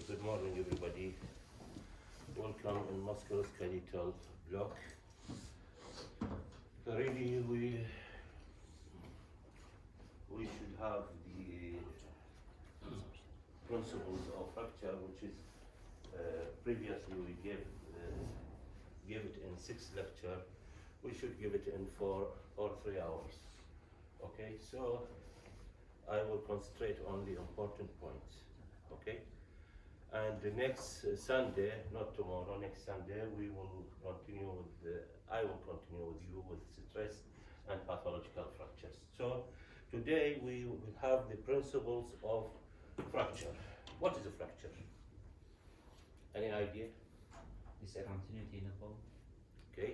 Good morning, everybody. Welcome in musculoskeletal block. Really, we should have the principles of fracture, which is previously we gave it in 6 lecture. We should give it in 4 or 3 hours. Okay, so I will concentrate on the important points. Okay. And the next Sunday, not tomorrow, next Sunday, we will continue with I will continue with you with stress and pathological fractures. So today we will have the principles of fracture. What is a fracture? Any idea? Discontinuity in the bone. Okay.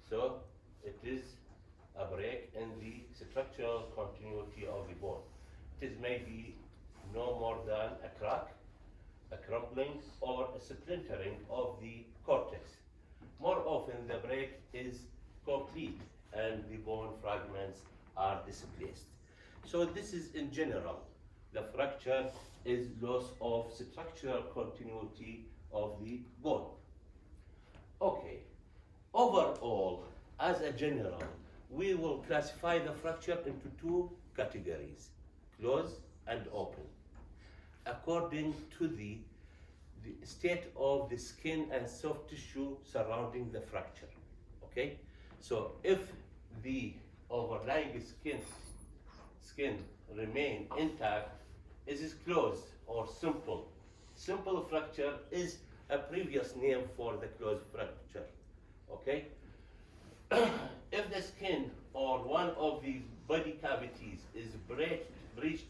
So it is a break in the structural continuity of the bone. It is maybe no more than a crack, a crumbling, or a splintering of the cortex. More often the break is complete and the bone fragments are displaced. So this is in general. The fracture is loss of structural continuity of the bone. Okay, overall, as a general, we will classify the fracture into 2 categories, closed and open, according to the state of the skin and soft tissue surrounding the fracture. Okay, so if the overlying skin remain intact, it is closed or simple. Simple fracture is a previous name for the closed fracture. Okay, if the skin or one of the body cavities is breached,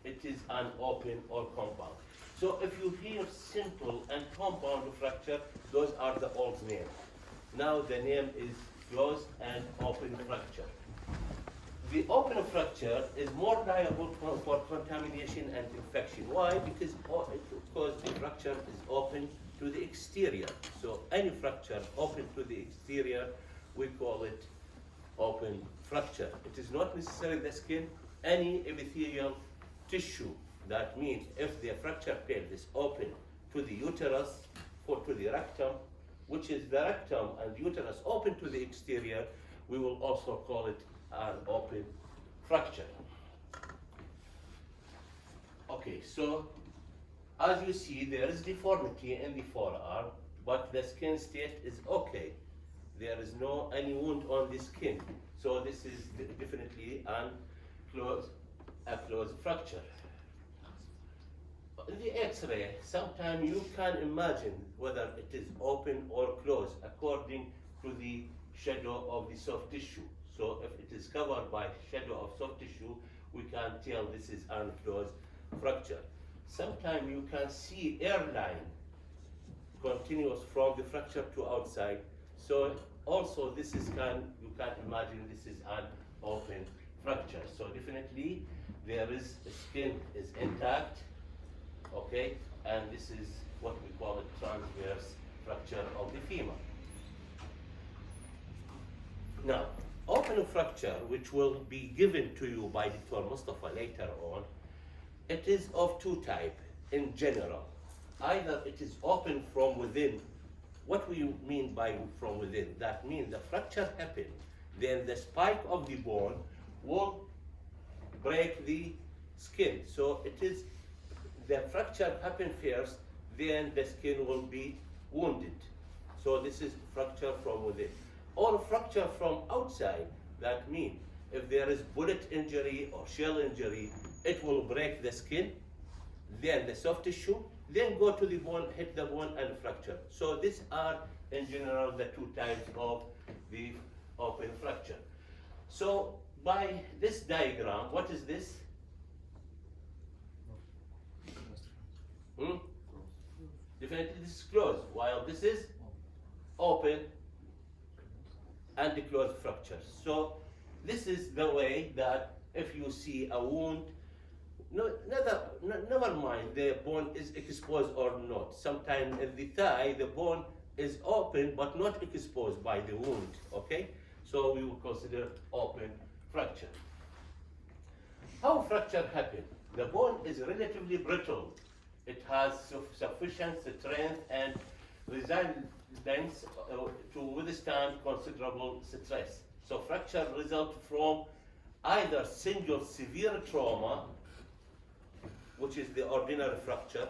it is an open or compound. So if you hear simple and compound fracture, those are the old names. Now the name is closed and open fracture. The open fracture is more liable for contamination and infection. Why? Because the fracture is open to the exterior. So any fracture open to the exterior, we call it open fracture. It is not necessarily the skin, any epithelial tissue. That means if the fracture plate is open to the uterus or to the rectum, which is the rectum and uterus open to the exterior, we will also call it an open fracture. Okay, so as you see, there is deformity in the forearm, but the skin state is okay. There is no any wound on the skin, so this is definitely a closed fracture. In the X-ray, sometimes you can imagine whether it is open or closed according to the shadow of the soft tissue. So if it is covered by shadow of soft tissue, we can tell this is an closed fracture. Sometimes you can see airline continuous from the fracture to outside. So also this is you can imagine this is an open fracture. So definitely there is skin is intact. Okay, and this is what we call a transverse fracture of the femur. Now, open fracture, which will be given to you by Dr. Mustafa later on, it is of 2 types in general. Either it is open from within. What we mean by from within? That means the fracture happened, then the spike of the bone will break the skin. So it is the fracture happened first, then the skin will be wounded. So this is fracture from within. Or fracture from outside, that means if there is bullet injury or shell injury, it will break the skin, then the soft tissue, then go to the bone, hit the bone and fracture. So these are in general the 2 types of the open fracture. So by this diagram, what is this? Definitely this is closed, while this is open and the closed fracture. So this is the way that if you see a wound, never mind the bone is exposed or not. Sometimes in the thigh, the bone is open but not exposed by the wound, okay? So we will consider open fracture. How fracture happen? The bone is relatively brittle. it has sufficient strength and resilience to withstand considerable stress. So fracture results from either single severe trauma, which is the ordinary fracture,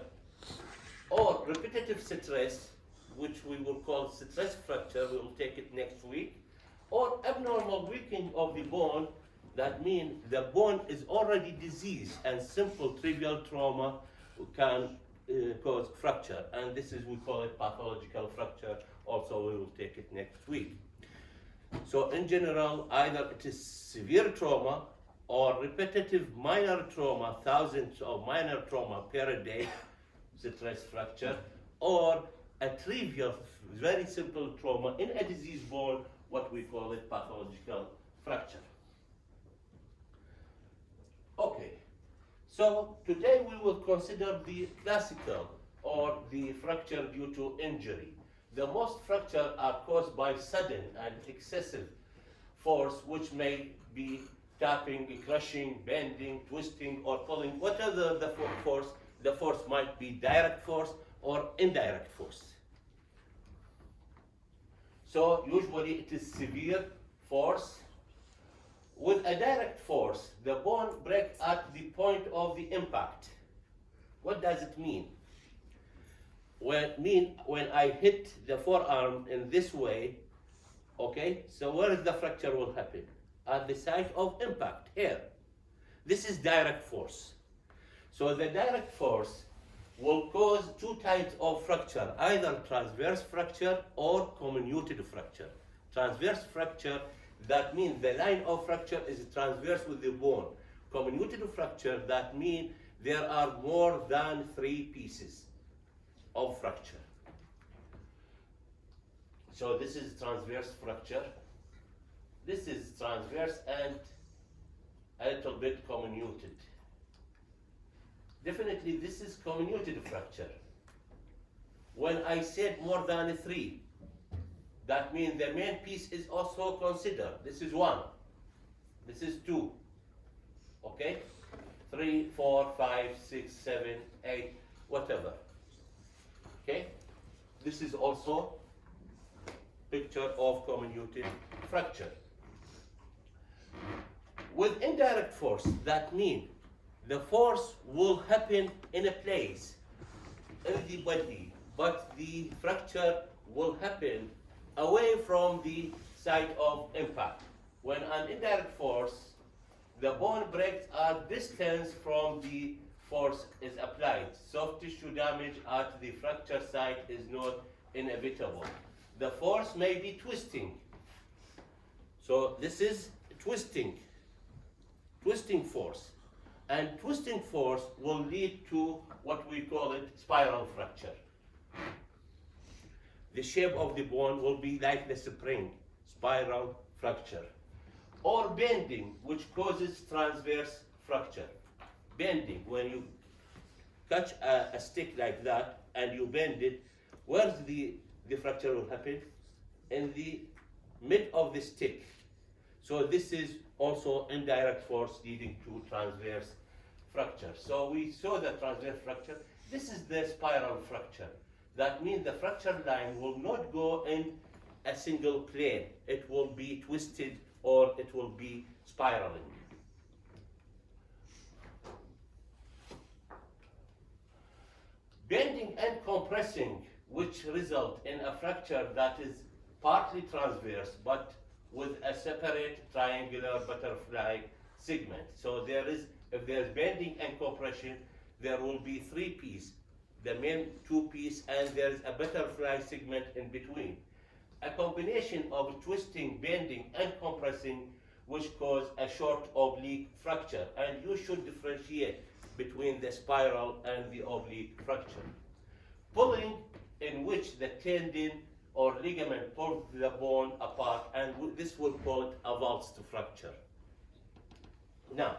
or repetitive stress, which we will call stress fracture, we will take it next week, or abnormal weakening of the bone. That means the bone is already diseased and simple trivial trauma can cause fracture, and this is, we call it pathological fracture. Also, we will take it next week. So in general, either it is severe trauma or repetitive minor trauma, thousands of minor trauma per day, stress fracture, or a trivial, very simple trauma in a diseased bone, what we call it pathological fracture. Okay, so today we will consider the classical or the fracture due to injury. The most fractures are caused by sudden and excessive force, which may be tapping, crushing, bending, twisting, or pulling. Whatever the force, the force might be direct force or indirect force. So usually it is severe force. With a direct force, the bone breaks at the point of the impact. What does it mean? When I hit the forearm in this way, okay, so where is the fracture will happen? At the site of impact, here. This is direct force. So the direct force will cause two types of fracture, either transverse fracture or comminuted fracture. Transverse fracture, that means the line of fracture is transverse with the bone. Comminuted fracture, that means there are more than 3 pieces of fracture. So this is transverse fracture. This is transverse and a little bit comminuted. Definitely this is comminuted fracture. When I said more than 3, that means the main piece is also considered. This is 1, this is 2, okay? 3, 4, 5, 6, 7, 8, whatever. Okay? This is also picture of comminuted fracture. With indirect force, that means the force will happen in a place in the body, but the fracture will happen away from the site of impact. When an indirect force, the bone breaks at distance from the force is applied. Soft tissue damage at the fracture site is not inevitable. The force may be twisting. So this is twisting force. And twisting force will lead to what we call it spiral fracture. The shape of the bone will be like the spring, spiral fracture. Or bending, which causes transverse fracture. Bending, when you catch a stick like that and you bend it, where's the fracture will happen? In the mid of the stick. So this is also indirect force leading to transverse fracture. So we saw the transverse fracture. This is the spiral fracture. That means the fracture line will not go in a single plane. It will be twisted or it will be spiraling. Bending and compressing, which result in a fracture that is partly transverse but with a separate triangular butterfly segment. So if there's bending and compression, there will be 3 pieces, the main 2 pieces, and there's a butterfly segment in between. A combination of twisting, bending, and compressing which cause a short oblique fracture, and you should differentiate between the spiral and the oblique fracture. Pulling, in which the tendon or ligament pulls the bone apart, and this will call it a valsed fracture. Now,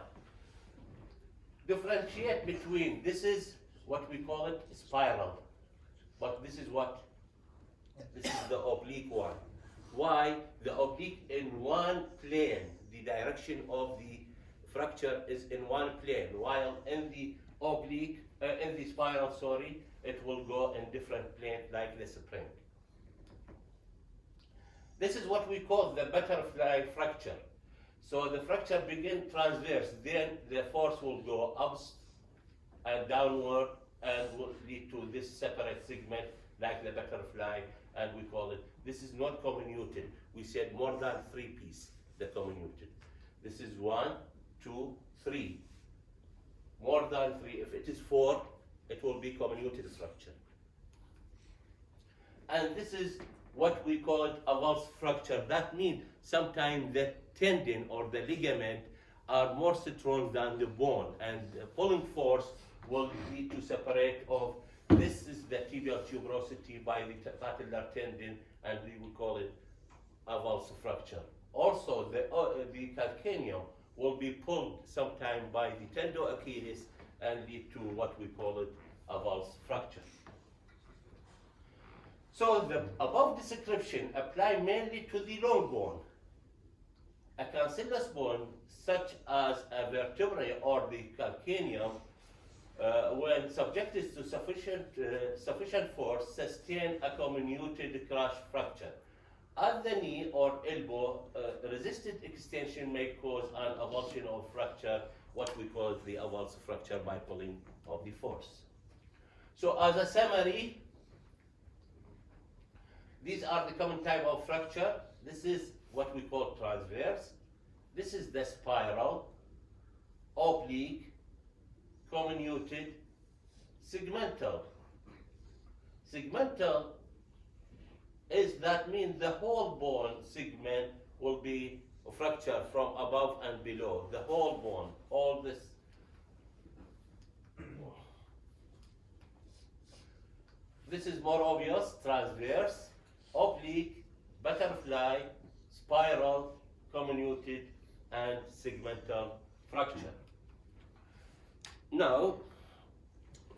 differentiate between, this is what we call it spiral, but this is what? This is the oblique one. Why? The oblique in one plane, the direction of the fracture is in one plane, while in the oblique, in the spiral, sorry, it will go in different plane like the spring. This is what we call the butterfly fracture. So the fracture begin transverse, then the force will go up and downward and will lead to this separate segment like the butterfly, and we call it, this is not comminuted. We said more than 3 pieces, the comminuted. This is 1, 2, 3. More than 3, if it is 4, it will be comminuted structure. And this is what we call it a valse fracture. That means sometimes the tendon or the ligament are more strong than the bone, and the pulling force will lead to separate of, this is the tibial tuberosity by the patellar tendon, and we will call it a valse fracture. Also, the calcaneum will be pulled sometime by the tendo-Achilles and lead to what we call it a valse fracture. So the above description apply mainly to the long bone. A cancellous bone, such as a vertebrae or the calcaneum, when subjected to sufficient force, sustain a comminuted crash fracture. At the knee or elbow, resisted extension may cause an avulsion of fracture, what we call the avulse fracture by pulling of the force. So as a summary, these are the common type of fracture. This is what we call transverse. This is the spiral, oblique, comminuted, segmental. Segmental is that means the whole bone segment will be fractured from above and below. The whole bone, all this. This is more obvious, transverse, oblique, butterfly, spiral, comminuted, and segmental fracture. Now,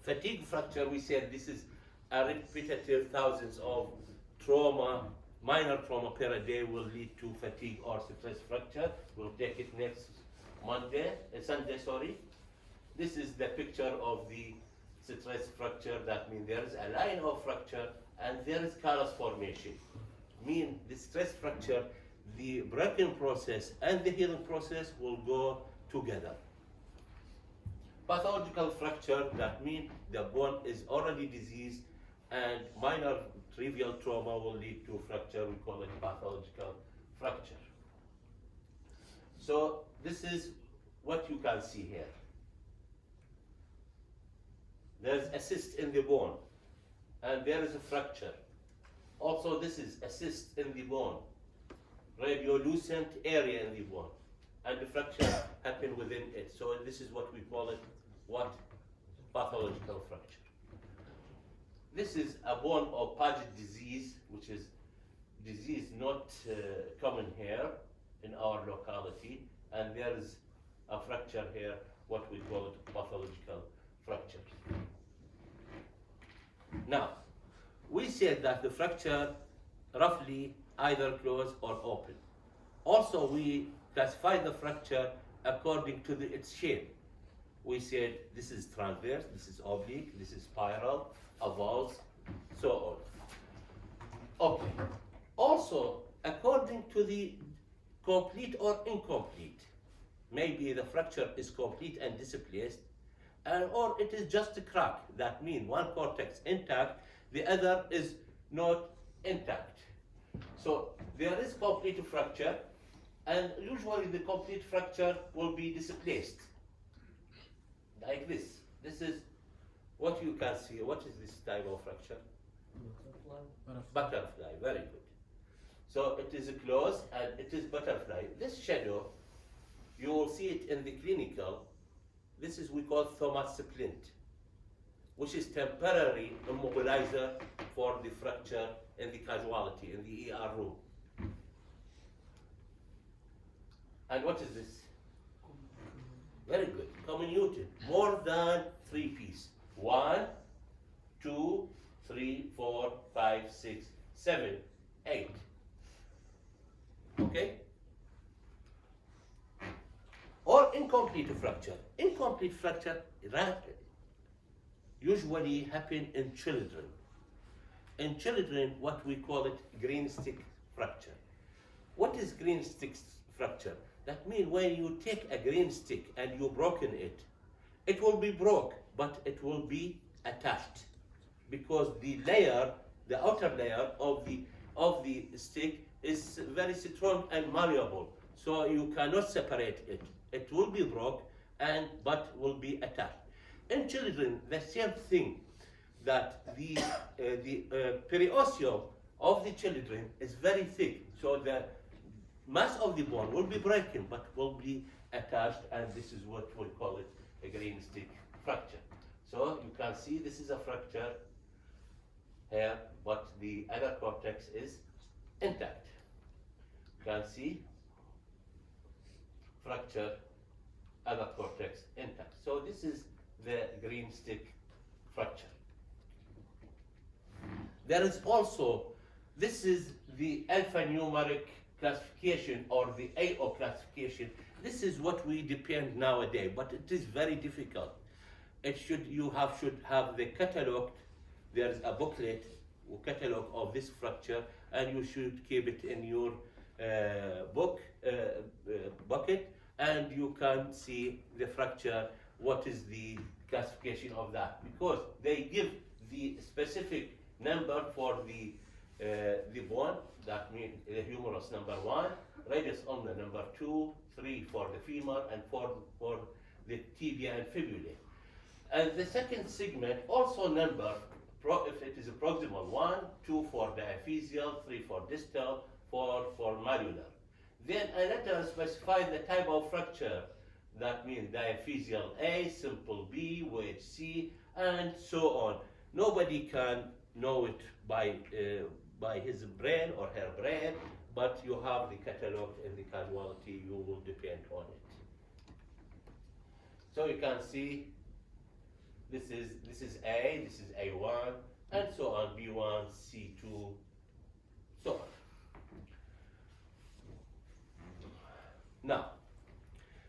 fatigue fracture, we said this is a repetitive thousands of trauma, minor trauma per day will lead to fatigue or stress fracture. We'll take it next Sunday, sorry. This is the picture of the stress fracture. That means there is a line of fracture and there is callus formation. Mean the stress fracture, the breaking process and the healing process will go together. Pathological fracture, that means the bone is already diseased and minor trivial trauma will lead to fracture. We call it pathological fracture. So this is what you can see here. There's a cyst in the bone and there is a fracture. Also, this is a cyst in the bone, radiolucent area in the bone, and the fracture happened within it. So this is what we call it, what? Pathological fracture. This is a bone or Paget disease, which is disease not common here in our locality, and there is a fracture here, what we call it pathological fracture. Now, we said that the fracture roughly either closed or open. Also, we classify the fracture according to its shape. We said this is transverse, this is oblique, this is spiral, avulse, so on. Okay. Also, according to the complete or incomplete, maybe the fracture is complete and displaced, or it is just a crack. That means one cortex intact, the other is not intact. So there is complete fracture, and usually the complete fracture will be displaced, like this. This is what you can see. What is this type of fracture? Butterfly, very good. So it is closed and it is butterfly. This shadow, you will see it in the clinical. This is we call Thomas splint, which is temporary immobilizer for the fracture in the casualty, in the ER room. And what is this? Very good. Comminuted. More than 3 pieces. 1, 2, 3, 4, 5, 6, 7, 8. Okay? Or incomplete fracture. Incomplete fracture usually happen in children. In children, what we call it green stick fracture. What is green stick fracture? That means when you take a green stick and you broken it, it will be broke, but it will be attached because the layer, the outer layer of the stick is very strong and malleable, so you cannot separate it. It will be broke but will be attached. In children, the same thing, that the periosteum of the children is very thick, so the mass of the bone will be broken but will be attached, and this is what we call it a green stick fracture. So you can see this is a fracture here, but the other cortex is intact. You can see fracture, other cortex intact. So this is the green stick fracture. There is also, this is the alphanumeric classification or the AO classification. This is what we depend nowadays, but it is very difficult. You should have the catalog. There is a booklet or catalog of this fracture, and you should keep it in your bucket, and you can see the fracture, what is the classification of that, because they give the specific number for the bone, that means the humerus number 1, radius ulna number 2, 3 for the femur, and 4 for the tibia and fibula. And the second segment also number, if it is a proximal 1, 2 for diaphyseal, 3 for distal, 4 for mallular. Then a letter specifies the type of fracture, that means diaphyseal A, simple B, wedge C, and so on. Nobody can know it by his brain or her brain, but you have the catalog and the casualty, you will depend on it. So you can see this is A, this is A1, and so on, B1, C2, so on. Now,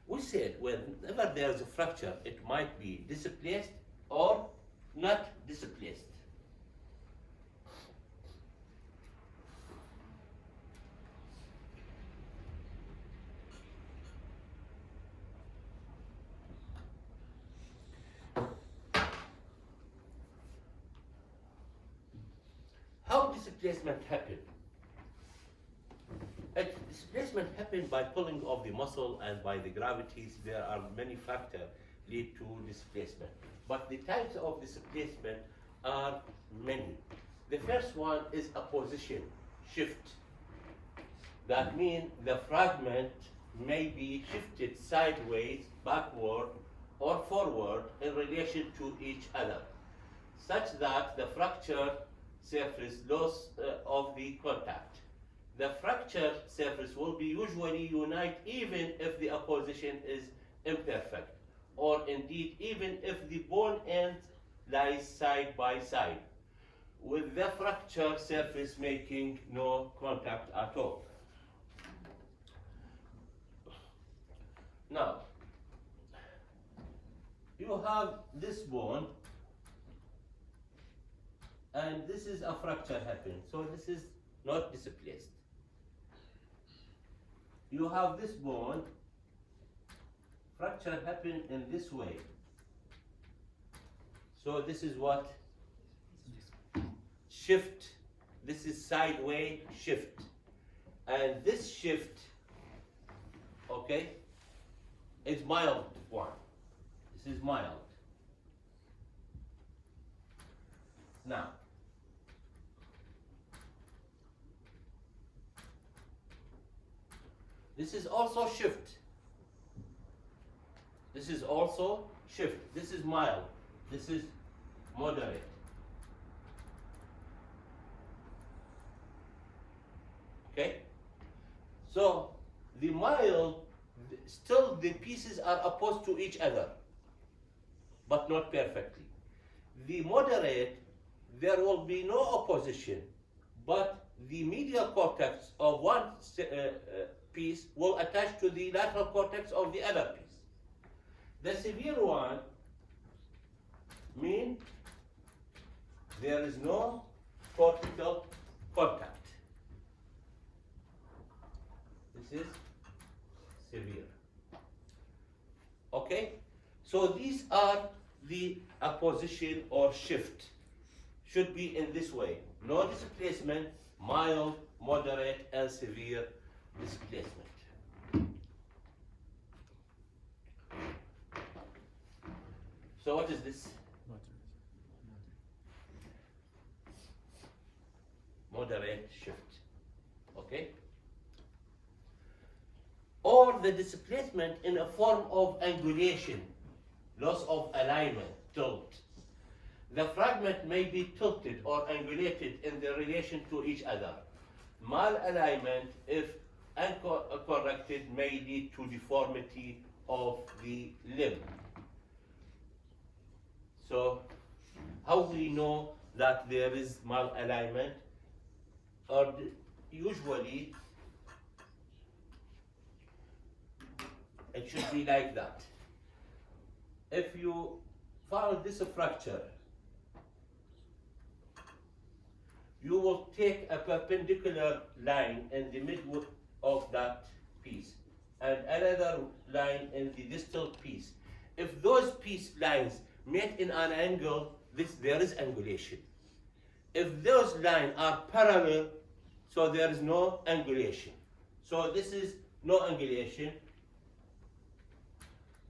we said whenever there is a fracture, it might be displaced or not displaced. How displacement happen? Displacement happen by pulling of the muscle and by the gravities. There are many factors lead to displacement, but the types of displacement are many. The first one is a position shift. That means the fragment may be shifted sideways, backward, or forward in relation to each other, such that the fracture surface loss of the contact. The fracture surface will be usually unite even if the opposition is imperfect, or indeed even if the bone end lies side by side, with the fracture surface making no contact at all. Now, you have this bone, and this is a fracture happening, so this is not displaced. You have this bone, fracture happened in this way. So this is what? Shift. This is sideways shift. And this shift, okay, is mild one. This is mild. Now, this is also shift. This is also shift. This is mild. This is moderate. Okay? So the mild, still the pieces are opposed to each other, but not perfectly. The moderate, there will be no opposition, but the medial cortex of one piece will attach to the lateral cortex of the other piece. The severe one mean there is no cortical contact. This is severe. Okay? So these are the apposition or shift. Should be in this way. No displacement, mild, moderate, and severe displacement. So what is this? Moderate shift. Okay? Or the displacement in a form of angulation, loss of alignment, tilt. The fragment may be tilted or angulated in the relation to each other. Malalignment, if uncorrected, may lead to deformity of the limb. So, how we know that there is malalignment? Or usually, it should be like that. If you found this fracture, you will take a perpendicular line in the middle of that piece and another line in the distal piece. If those piece lines meet in an angle, there is angulation. If those lines are parallel, so there is no angulation. So this is no angulation,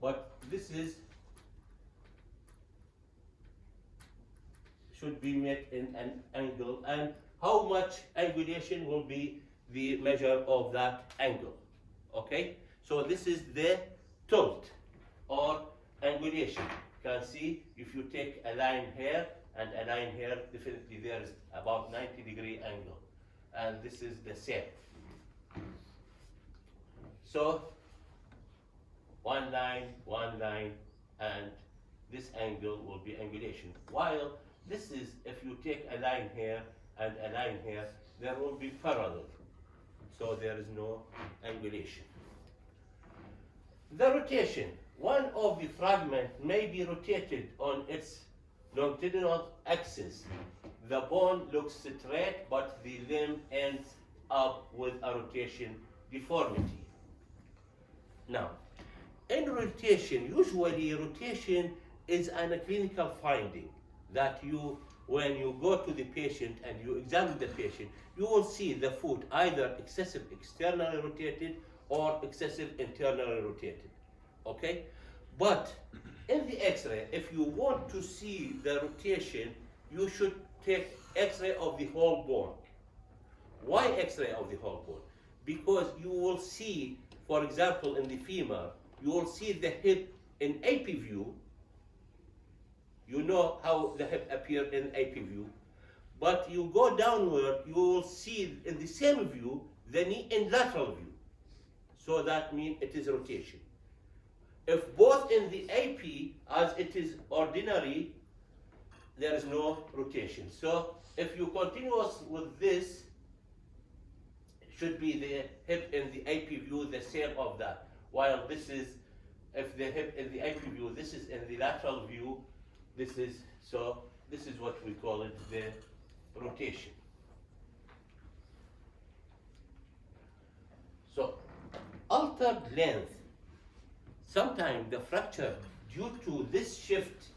but this is should be met in an angle, and how much angulation will be the measure of that angle. Okay, so this is the tilt or angulation. You can see if you take a line here and a line here, definitely there is about 90-degree angle, and this is the same. So one line, and this angle will be angulation. While this is, if you take a line here and a line here, there will be parallel. So there is no angulation. The rotation. One of the fragments may be rotated on its longitudinal axis. The bone looks straight, but the limb ends up with a rotation deformity. Now, in rotation, usually rotation is a clinical finding that when you go to the patient and you examine the patient, you will see the foot either excessive externally rotated or excessive internally rotated. Okay? But in the X-ray, if you want to see the rotation, you should take X-ray of the whole bone. Why X-ray of the whole bone? Because you will see, for example, in the femur, you will see the hip in AP view. You know how the hip appears in AP view. But you go downward, you will see in the same view the knee in lateral view. So that means it is rotation. If both in the AP as it is ordinary, there is no rotation. So if you continue with this, it should be the hip in the AP view the same of that. While this is, if the hip in the AP view, this is in the lateral view, this is what we call it, the rotation. So altered length. Sometimes the fracture, due to this shift,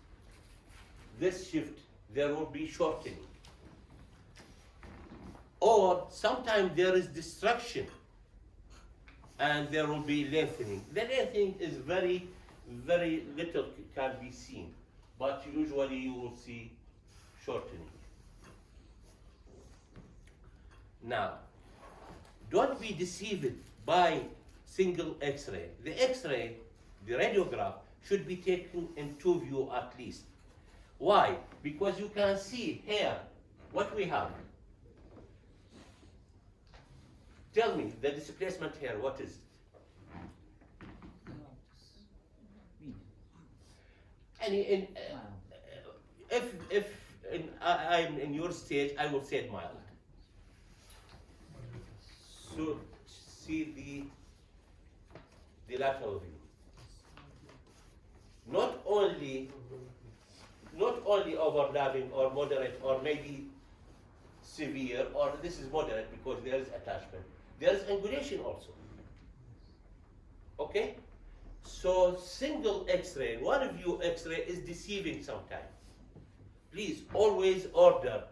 there will be shortening. Or sometimes there is destruction and there will be lengthening. The lengthening is very, very little can be seen, but usually you will see shortening. Now, don't be deceived by single X-ray. The X-ray, the radiograph, should be taken in two views at least. Why? Because you can see here what we have. Tell me, the displacement here, what is it? If I'm in your stage, I will say it mild. So see the lateral view. Not only only overlapping or moderate or maybe severe, or this is moderate because there is attachment. There is angulation also. Okay? So single X-ray, one view X-ray is deceiving sometimes. Please always order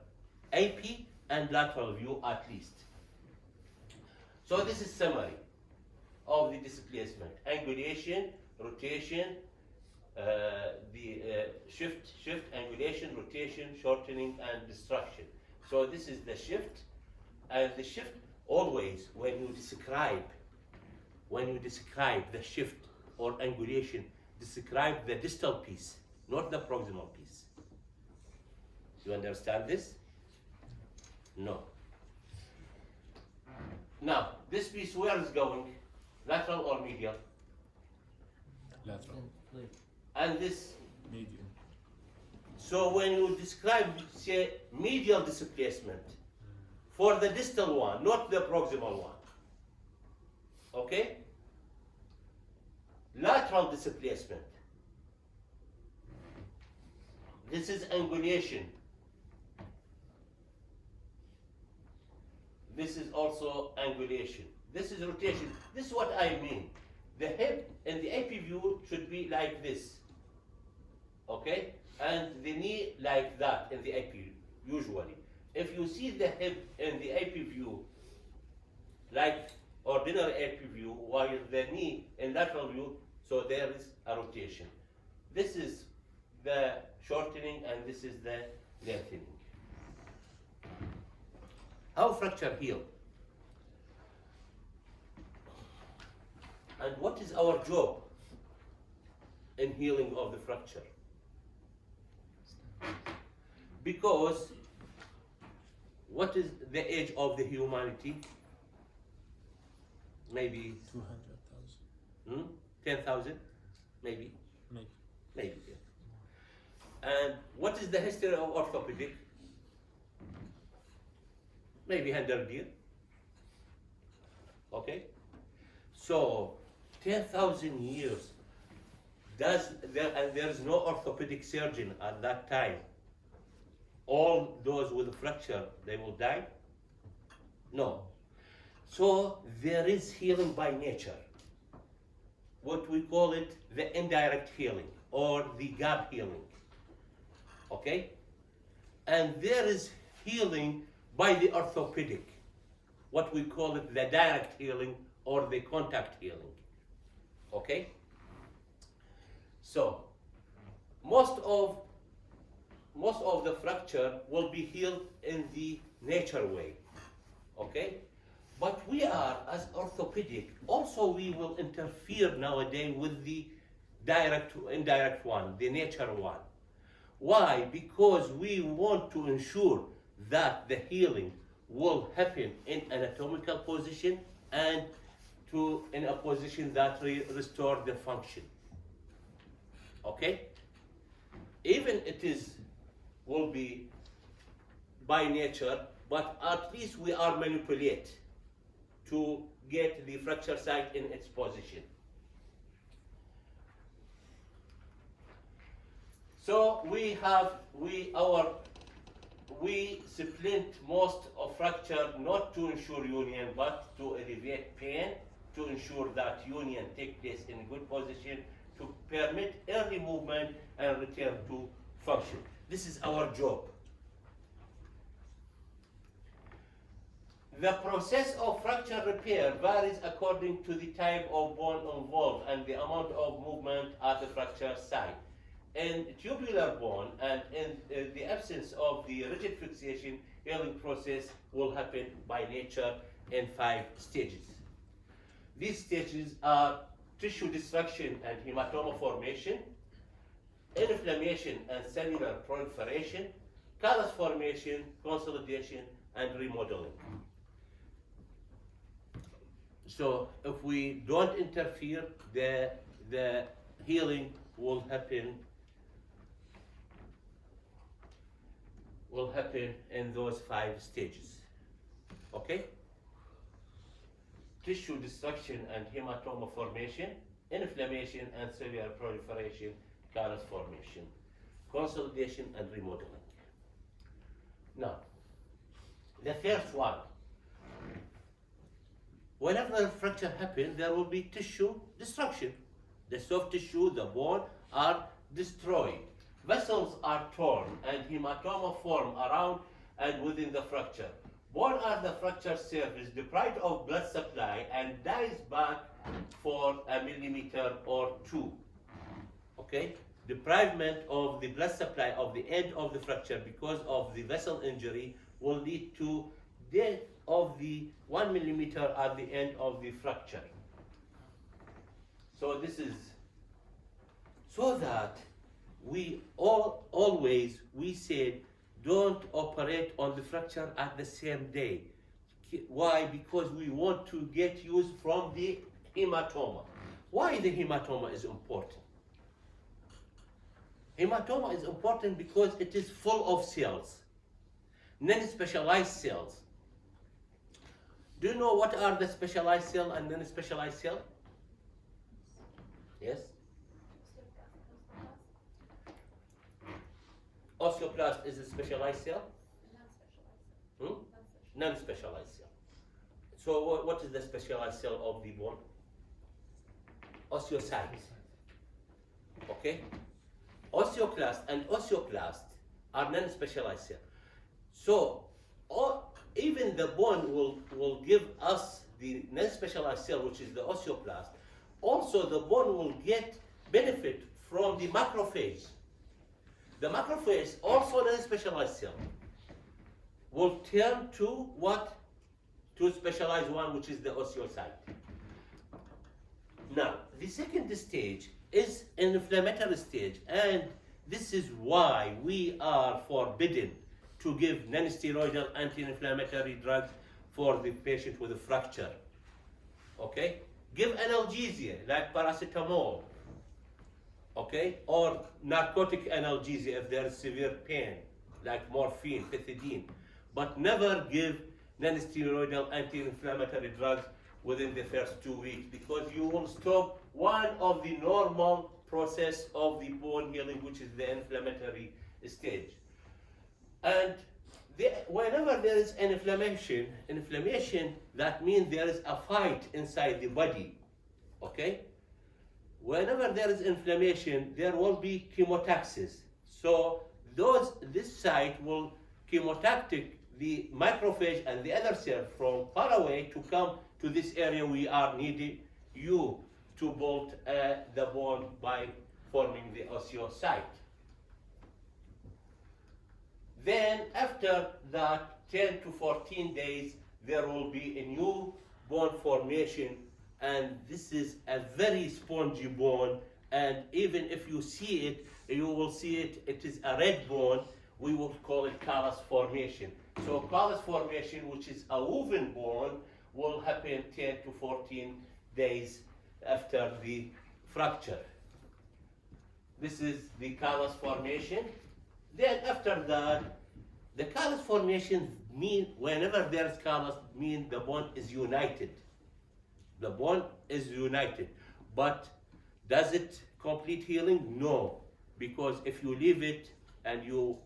AP and lateral view at least. So this is summary of the displacement: angulation, rotation, shift, angulation, rotation, shortening, and destruction. So this is the shift, and the shift always when you describe the shift or angulation, describe the distal piece, not the proximal piece. You understand this? No. Now, this piece where is going? Lateral or medial? Lateral. And this, Medium. so when you describe, say, medial displacement for the distal one, not the proximal one. Okay? Lateral displacement. This is angulation. This is also angulation. This is rotation. This is what I mean. The hip in the AP view should be like this. Okay? And the knee like that in the AP usually. If you see the hip in the AP view like ordinary AP view, while the knee in lateral view, so there is a rotation. This is the shortening and this is the lengthening. How fracture heal? And what is our job in healing of the fracture? Because what is the age of the humanity? Maybe 200,000. 10,000? Maybe. Maybe. Maybe. Yeah. And what is the history of orthopedic? Maybe 100 years. Okay? So 10,000 years. And there is no orthopedic surgeon at that time. All those with fracture, they will die? No. So there is healing by nature. What we call it the indirect healing or the gap healing. Okay? And there is healing by the orthopedic. What we call it the direct healing or the contact healing. Okay? So most of the fracture will be healed in the nature way. Okay? But we are, as orthopedic, also we will interfere nowadays with the indirect one, the nature one. Why? Because we want to ensure that the healing will happen in anatomical position and in a position that restore the function. Okay? Even will be by nature, but at least we are manipulate to get the fracture site in its position. So we splint most of fracture not to ensure union, but to alleviate pain, to ensure that union take place in a good position, to permit early movement and return to function. This is our job. The process of fracture repair varies according to the type of bone involved and the amount of movement at the fracture site. In tubular bone and in the absence of the rigid fixation, healing process will happen by nature in 5 stages. These stages are tissue destruction and hematoma formation, inflammation and cellular proliferation, callus formation, consolidation, and remodeling. So if we don't interfere, the healing will happen in those 5 stages. Okay? Tissue destruction and hematoma formation, inflammation and cellular proliferation, callus formation, consolidation and remodeling. Now, the first one, whenever a fracture happens, there will be tissue destruction. The soft tissue, the bone, are destroyed. Vessels are torn and hematoma form around and within the fracture. Bone at the fracture surface deprived of blood supply and dies back for a millimeter or two. Okay? Deprivement of the blood supply of the end of the fracture because of the vessel injury will lead to death of the 1 millimeter at the end of the fracture. So this is so that we always said don't operate on the fracture at the same day. Why? Because we want to get use from the hematoma. Why the hematoma is important? Hematoma is important because it is full of cells, non-specialized cells. Do you know what are the specialized cell and non-specialized cell? Yes? Osteoblast is a specialized cell? Non-specialized cell. So what is the specialized cell of the bone? Osteocyte. Okay? Osteoclast and osteoblast are non-specialized cells. So even the bone will give us the non-specialized cell, which is the osteoblast. Also, the bone will get benefit from the macrophage. The macrophage, also non-specialized cell, will turn to what? To specialized one, which is the osteocyte. Now, the second stage is an inflammatory stage, and this is why we are forbidden to give non-steroidal anti-inflammatory drugs for the patient with a fracture. Okay? Give analgesia like paracetamol, okay? Or narcotic analgesia if there is severe pain, like morphine, pethidine. But never give non-steroidal anti-inflammatory drugs within the first 2 weeks because you will stop one of the normal process of the bone healing, which is the inflammatory stage. And whenever there is an inflammation, that means there is a fight inside the body, okay? Whenever there is inflammation, there will be chemotaxis. So this site will chemotactic the macrophage and the other cell from far away to come to this area we are needing you to bolt the bone by forming the osteocyte. Then after that 10 to 14 days, there will be a new bone formation, and this is a very spongy bone, and even if you see it, you will see it is a red bone. We will call it callus formation. So callus formation, which is a woven bone, will happen 10 to 14 days after the fracture. This is the callus formation. Then after that, the callus formation mean whenever there is callus, mean the bone is united. The bone is united. But does it complete healing? No. Because if you leave it and you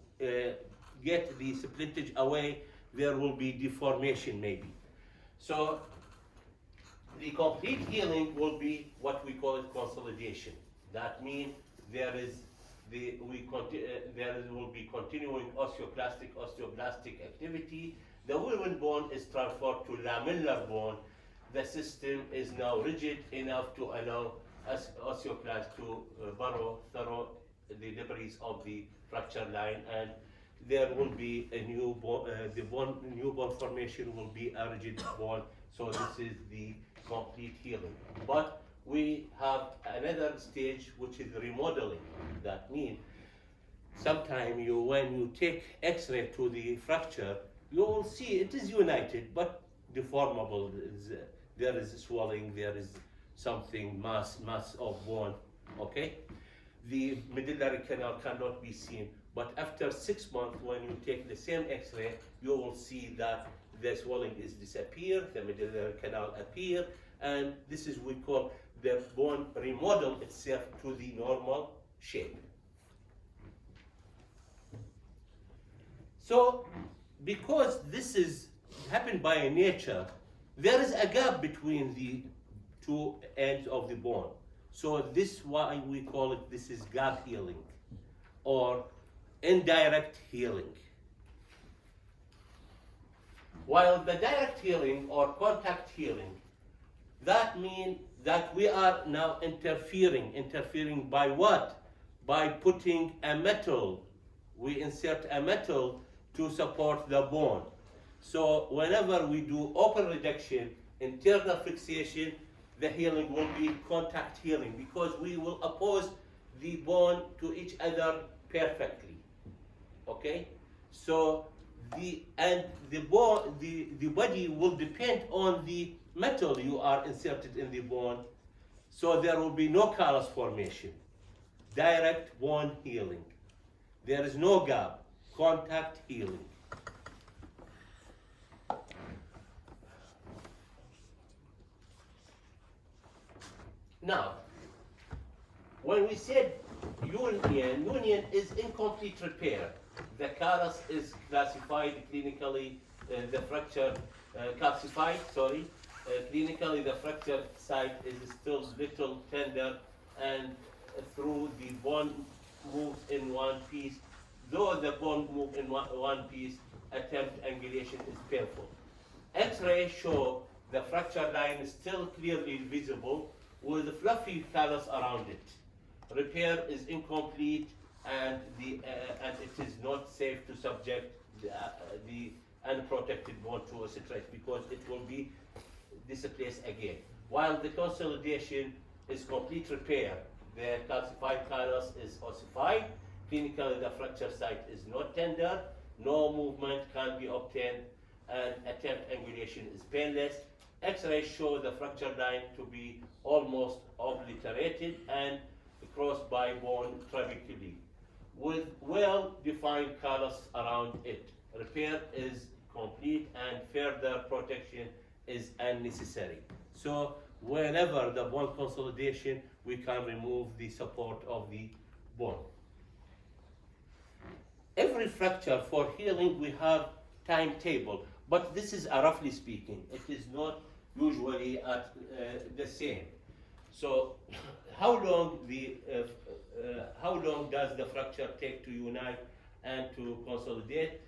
get the splintage away, there will be deformation maybe. So the complete healing will be what we call it consolidation. That means there will be continuing osteoblastic activity. The woven bone is transferred to lamellar bone. The system is now rigid enough to allow osteoclast to burrow through the debris of the fracture line, and there will be a new bone. New bone formation will be a rigid bone. So this is the complete healing. But we have another stage, which is remodeling. That means sometime when you take X-ray to the fracture, you will see it is united but deformable. There is swelling, there is something mass of bone. Okay, the medullary canal cannot be seen. But after 6 months, when you take the same X-ray, you will see that the swelling is disappear, the medullary canal appear, and this is we call the bone remodel itself to the normal shape. So, because this is happened by nature, there is a gap between the two ends of the bone. So this why we call it, this is gap healing or indirect healing. While the direct healing or contact healing, that means that we are now interfering by what? By putting a metal, we insert a metal to support the bone. So whenever we do open reduction, internal fixation, the healing will be contact healing because we will oppose the bone to each other perfectly. Okay? So the body will depend on the metal you are inserted in the bone, so there will be no callus formation. Direct bone healing. There is no gap. Contact healing. Now, when we said union is incomplete repair. The callus is classified clinically, the fracture calcified, sorry. Clinically, the fracture site is still little tender, and through the bone moves in one piece. Though the bone moves in one piece, attempt angulation is painful. X-rays show the fracture line is still clearly visible with fluffy callus around it. Repair is incomplete, and it is not safe to subject the unprotected bone to a stress because it will be displaced again. While the consolidation is complete repair, the calcified callus is ossified. Clinically, the fracture site is not tender. No movement can be obtained, and attempt angulation is painless. X-rays show the fracture line to be almost obliterated and crossed by bone trabeculae, with well-defined callus around it. Repair is complete and further protection is unnecessary. So whenever the bone consolidation, we can remove the support of the bone. Every fracture for healing, we have timetable, but this is roughly speaking. It is not usually at the same. So how long does the fracture take to unite and to consolidate?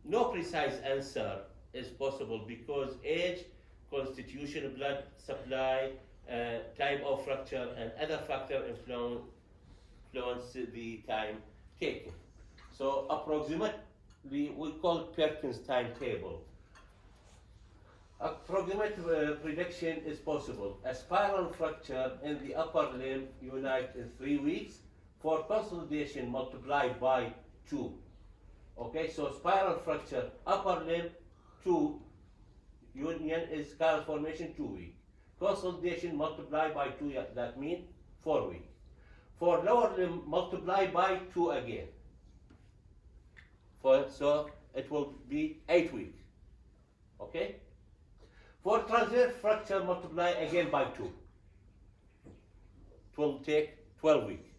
No precise answer is possible because age, constitution, blood supply, type of fracture, and other factors influence the time taken. So approximately, we call it Perkins timetable. Approximate prediction is possible. A spiral fracture in the upper limb unite in 3 weeks. For consolidation, multiply by 2. Okay, so spiral fracture, upper limb, 2. Union is callus formation, 2 weeks. Consolidation, multiply by 2, that means 4 weeks. For lower limb, multiply by 2 again. So it will be 8 weeks. Okay? For transverse fracture, multiply again by 2. It will take 12 weeks.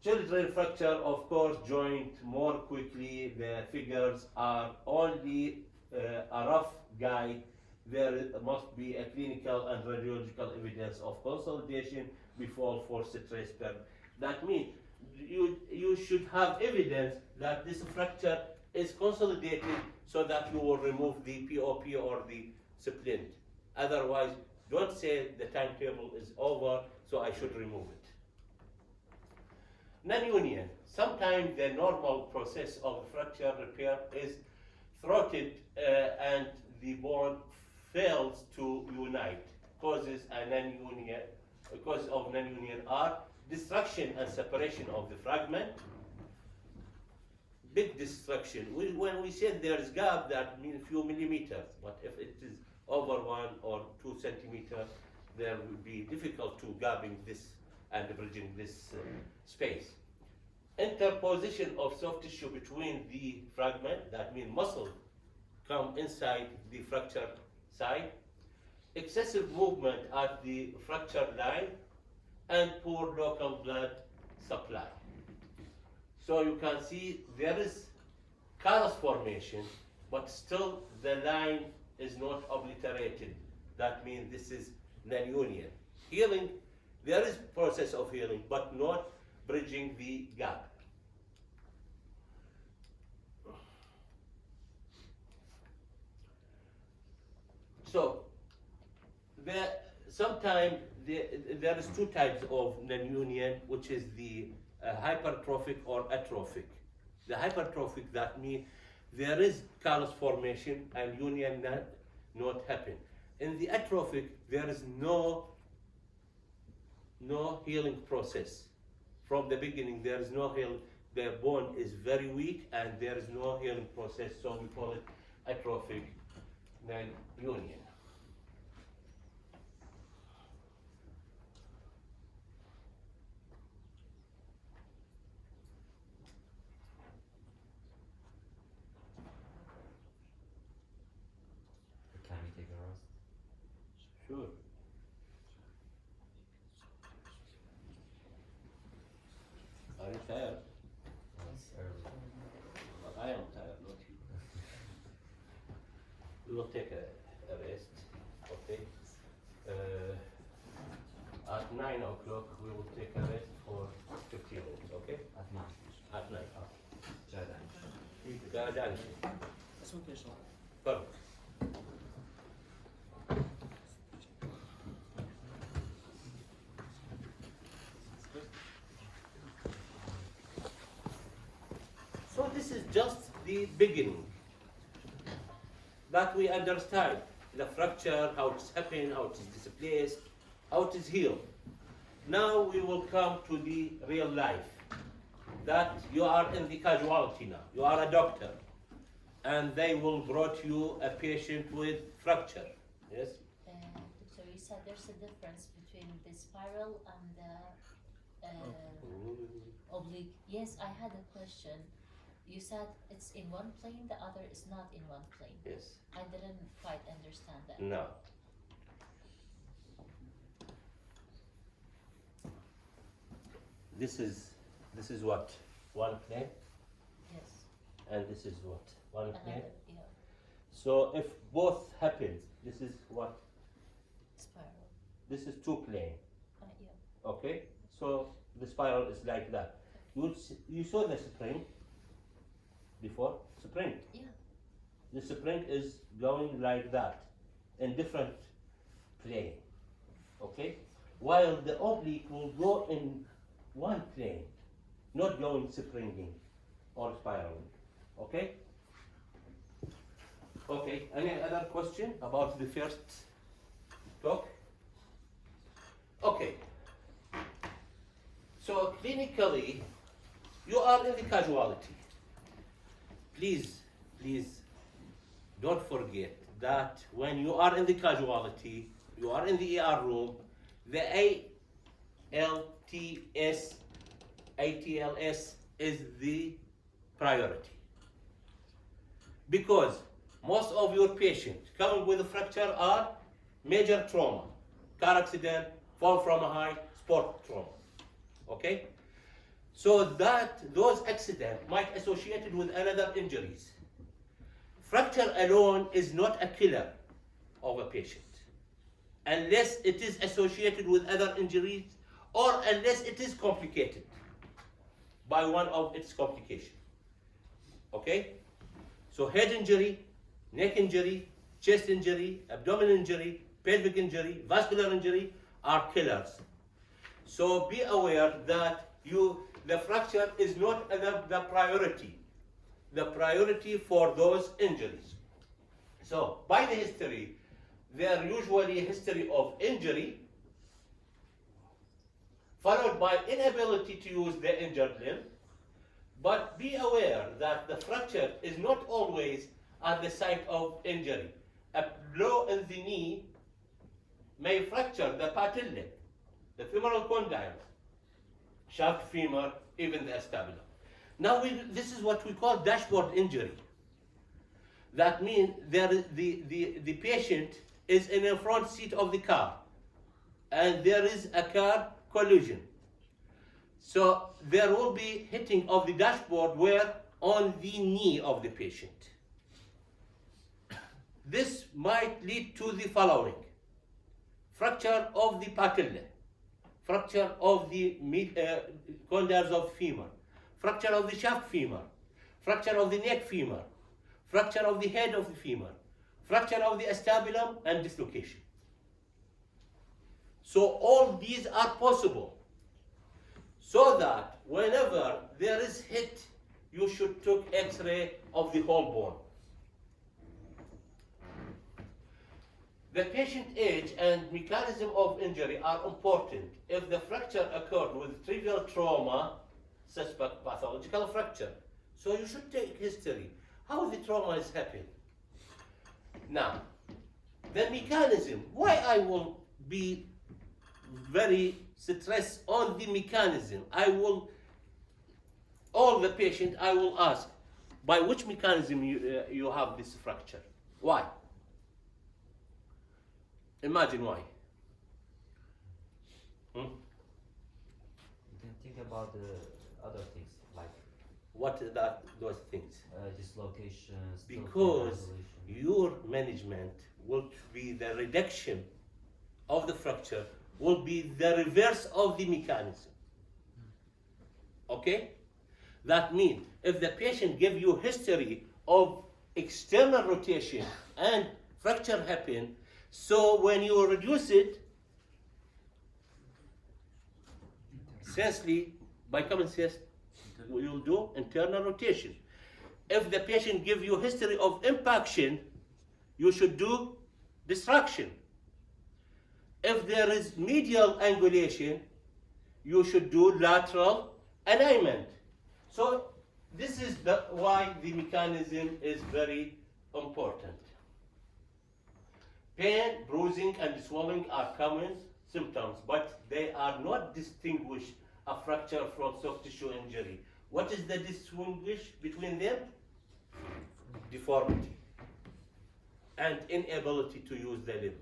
Children fracture, of course, joint more quickly. The figures are only a rough guide. There must be a clinical and radiological evidence of consolidation before forced stress per. That means you should have evidence that this fracture is consolidated so that you will remove the POP or the splint. Otherwise, don't say the timetable is over, so I should remove it. Non-union. Sometimes the normal process of fracture repair is thwarted and the bone fails to unite. Causes of non-union are destruction and separation of the fragment. Big destruction. When we said there's gap, that means few millimeters. But if it is over 1 or 2 centimeters, there will be difficult to gapping this and bridging this space. Interposition of soft tissue between the fragment, that means muscle, come inside the fracture site. Excessive movement at the fracture line and poor local blood supply. So you can see there is callus formation, but still the line is not obliterated. That means this is non-union. Healing, there is process of healing, but not bridging the gap. So, sometimes there is two types of non-union, which is the hypertrophic or atrophic. The hypertrophic, that means there is callus formation and union not happen. In the atrophic, there is no healing process. From the beginning, there is no healing. The bone is very weak and there is no healing process, so we call it atrophic non-union. Can we take a rest? Sure. Are you tired? It's early. Well, I am tired, not you. We will take a rest, okay? At 9 o'clock, we will take a rest for 15 minutes, okay? At night. At 9. Jada. Garajani. That's okay, sir. Perfect. So this is just the beginning. That we understand the fracture, how it's happened, how it is displaced, how it is healed. Now we will come to the real life. That you are in the casualty now. You are a doctor. And they will brought you a patient with fracture. Yes? So you said there's a difference between the spiral and the oblique. Yes, I had a question. You said it's in one plane, the other is not in one plane. Yes. I didn't quite understand that. No. This is what? One plane, Yes. and this is what? One plane. Another, yeah, So if both happens, this is what? spiral. This is two plane. Yeah. Okay? So the spiral is like that. You saw the spring before? Spring. Yeah. The spring is going like that in different plane. Okay? While the oblique will go in one plane, not going springing or spiraling. Okay? Okay, any other question about the first talk? Okay. So clinically, you are in the casualty. Please don't forget that when you are in the casualty, you are in the ER room, the ATLS is the priority. Because most of your patients coming with a fracture are major trauma, car accident, fall from a height, sport trauma. Okay? So that those accidents might associated with another injuries. Fracture alone is not a killer of a patient unless it is associated with other injuries or unless it is complicated by one of its complications. Okay? So head injury, neck injury, chest injury, abdominal injury, pelvic injury, vascular injury are killers. So be aware that the fracture is not the priority. The priority for those injuries. So by the history, there are usually a history of injury followed by inability to use the injured limb. But be aware that the fracture is not always at the site of injury. A blow in the knee may fracture the patella, the femoral condyle, shaft femur, even the acetabilis. Now this is what we call dashboard injury. That means the patient is in the front seat of the car and there is a car collision. So there will be hitting of the dashboard where on the knee of the patient. This might lead to the following: fracture of the patella, fracture of the condyle of femur, fracture of the shaft femur, fracture of the neck femur, fracture of the head of the femur, fracture of the acetabulum, and dislocation. So all these are possible. So that whenever there is hit, you should take X-ray of the whole bone. The patient age and mechanism of injury are important. If the fracture occurred with trivial trauma, suspect pathological fracture. So you should take history. How the trauma is happening. Now, the mechanism, why I will be very stressed on the mechanism. All the patient, I will ask, by which mechanism you have this fracture? Why? Imagine why. You can think about the other things like What are those things? dislocations, Because your management will be the reduction of the fracture, will be the reverse of the mechanism. Okay? That means if the patient give you history of external rotation and fracture happen, so when you reduce it, essentially, by common sense, you'll do internal rotation. If the patient give you history of impaction, you should do distraction. If there is medial angulation, you should do lateral alignment. So this is why the mechanism is very important. Pain, bruising, and swelling are common symptoms, but they are not distinguish a fracture from soft tissue injury. What is the distinguish between them? Deformity and inability to use the limb.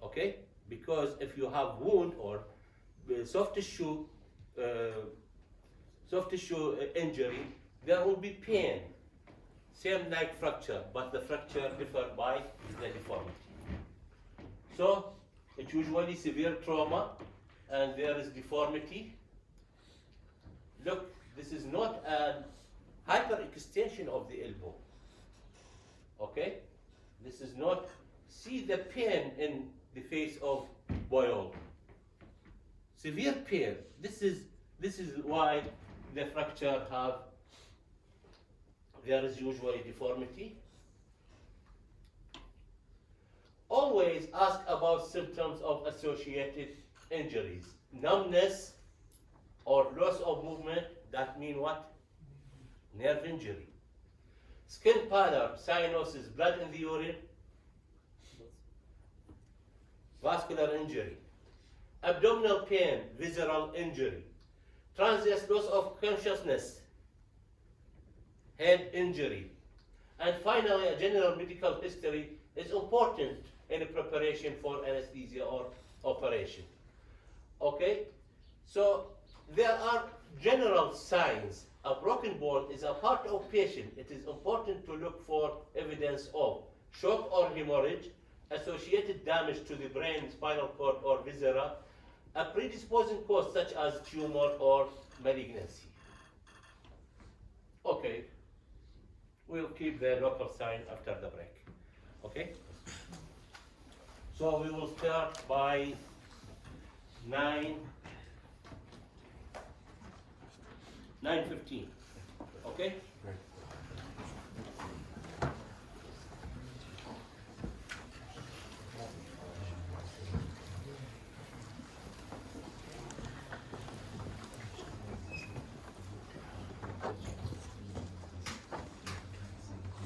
Okay? Because if you have wound or soft tissue injury, there will be pain. Same like fracture, but the fracture differs by the deformity. So it's usually severe trauma and there is deformity. Look, this is not a hyperextension of the elbow. Okay? This is not, see the pain in the face of Boyle. Severe pain. This is why the fracture there is usually deformity. Always ask about symptoms of associated injuries. Numbness or loss of movement, that mean what? Nerve injury. Skin pallor, cyanosis, blood in the urine, vascular injury. Abdominal pain, visceral injury. Transient loss of consciousness, head injury. And finally, a general medical history is important in preparation for anesthesia or operation. Okay? So there are general signs. A broken bone is a part of patient. It is important to look for evidence of shock or hemorrhage, associated damage to the brain, spinal cord, or viscera, a predisposing cause such as tumor or malignancy. Okay, we'll keep the local sign after the break. Okay? So we will start by 9:15. Okay? Great.